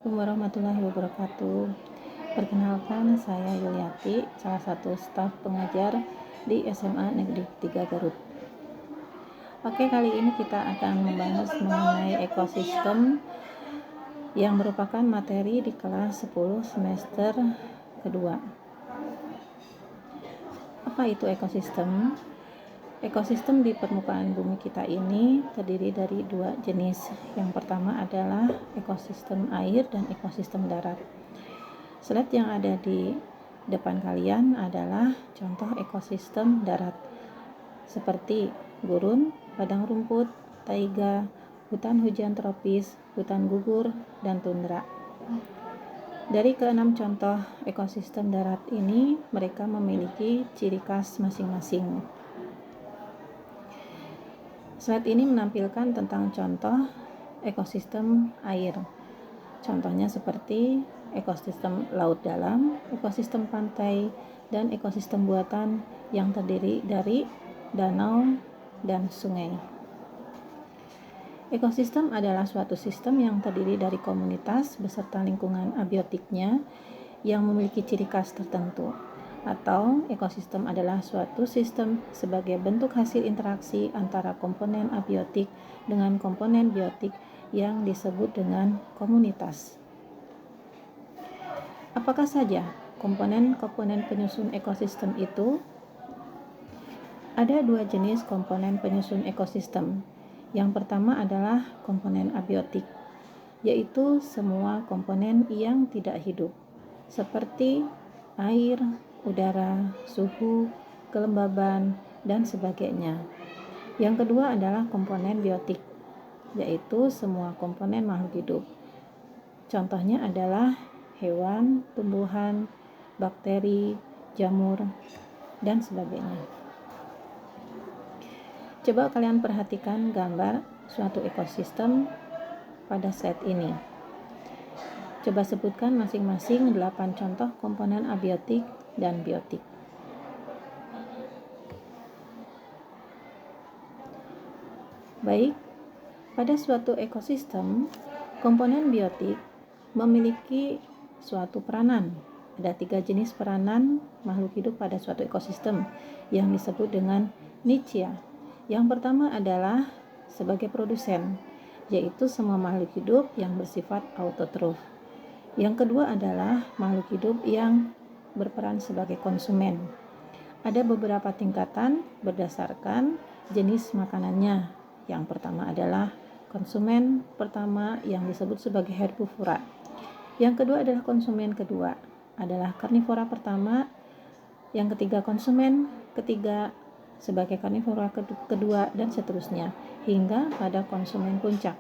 Assalamualaikum warahmatullahi wabarakatuh. Perkenalkan, saya Yuliati, salah satu staf pengajar di SMA Negeri 3 Garut. Oke, kali ini kita akan membahas mengenai ekosistem yang merupakan materi di kelas 10 semester kedua. Apa itu ekosistem? Ekosistem di permukaan bumi kita ini terdiri dari dua jenis. Yang pertama adalah ekosistem air dan ekosistem darat. Slide yang ada di depan kalian adalah contoh ekosistem darat seperti gurun, padang rumput, taiga, hutan hujan tropis, hutan gugur, dan tundra. Dari keenam contoh ekosistem darat ini, mereka memiliki ciri khas masing-masing. Slide ini menampilkan tentang contoh ekosistem air. Contohnya seperti ekosistem laut dalam, ekosistem pantai, dan ekosistem buatan yang terdiri dari danau dan sungai. Ekosistem adalah suatu sistem yang terdiri dari komunitas beserta lingkungan abiotiknya yang memiliki ciri khas tertentu. Atau ekosistem adalah suatu sistem sebagai bentuk hasil interaksi antara komponen abiotik dengan komponen biotik yang disebut dengan komunitas. Apakah saja komponen-komponen penyusun ekosistem itu? Ada dua jenis komponen penyusun ekosistem. Yang pertama adalah komponen abiotik, yaitu semua komponen yang tidak hidup, seperti air, udara, suhu, kelembaban, dan sebagainya. Yang kedua adalah komponen biotik, yaitu semua komponen makhluk hidup. Contohnya adalah hewan, tumbuhan, bakteri, jamur, dan sebagainya. Coba kalian perhatikan gambar suatu ekosistem pada slide ini. Coba sebutkan masing-masing 8 contoh komponen abiotik dan biotik. Baik, pada suatu ekosistem, komponen biotik memiliki suatu peranan. Ada 3 jenis peranan makhluk hidup pada suatu ekosistem yang disebut dengan nichia. Yang pertama adalah sebagai produsen, yaitu semua makhluk hidup yang bersifat autotrof. Yang kedua adalah makhluk hidup yang berperan sebagai konsumen. Ada beberapa tingkatan berdasarkan jenis makanannya. Yang pertama adalah konsumen pertama yang disebut sebagai herbivora. Yang kedua adalah konsumen kedua adalah karnivora pertama. Yang ketiga konsumen ketiga sebagai karnivora kedua, dan seterusnya hingga pada konsumen puncak.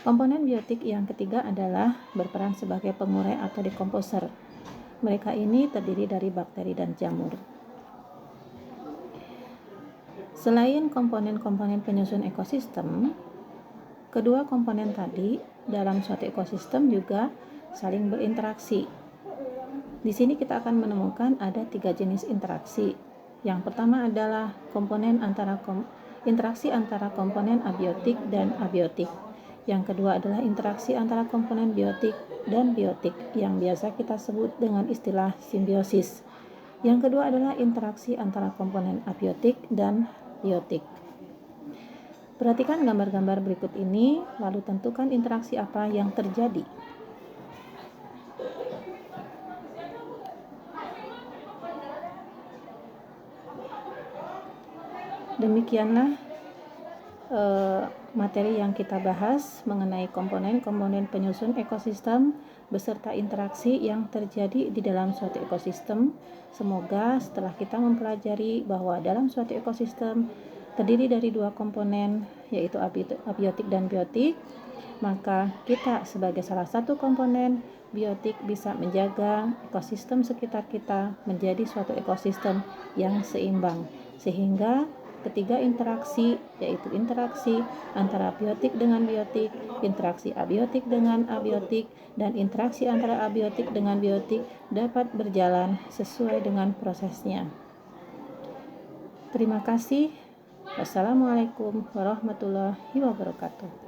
Komponen biotik yang ketiga adalah berperan sebagai pengurai atau dekomposer. Mereka ini terdiri dari bakteri dan jamur. Selain komponen-komponen penyusun ekosistem, kedua komponen tadi dalam suatu ekosistem juga saling berinteraksi. Di sini kita akan menemukan ada 3 jenis interaksi. Yang pertama adalah interaksi antara komponen abiotik dan abiotik. Yang kedua adalah interaksi antara komponen biotik dan biotik yang biasa kita sebut dengan istilah simbiosis. Yang kedua adalah interaksi antara komponen abiotik dan biotik. Perhatikan gambar-gambar berikut ini, lalu tentukan interaksi apa yang terjadi. Demikianlah materi yang kita bahas mengenai komponen-komponen penyusun ekosistem beserta interaksi yang terjadi di dalam suatu ekosistem. Semoga setelah kita mempelajari bahwa dalam suatu ekosistem terdiri dari 2 komponen, yaitu abiotik dan biotik, maka kita sebagai salah satu komponen biotik bisa menjaga ekosistem sekitar kita menjadi suatu ekosistem yang seimbang, sehingga ketiga interaksi, yaitu interaksi antara biotik dengan biotik, interaksi abiotik dengan abiotik, dan interaksi antara abiotik dengan biotik dapat berjalan sesuai dengan prosesnya. Terima kasih. Wassalamualaikum warahmatullahi wabarakatuh.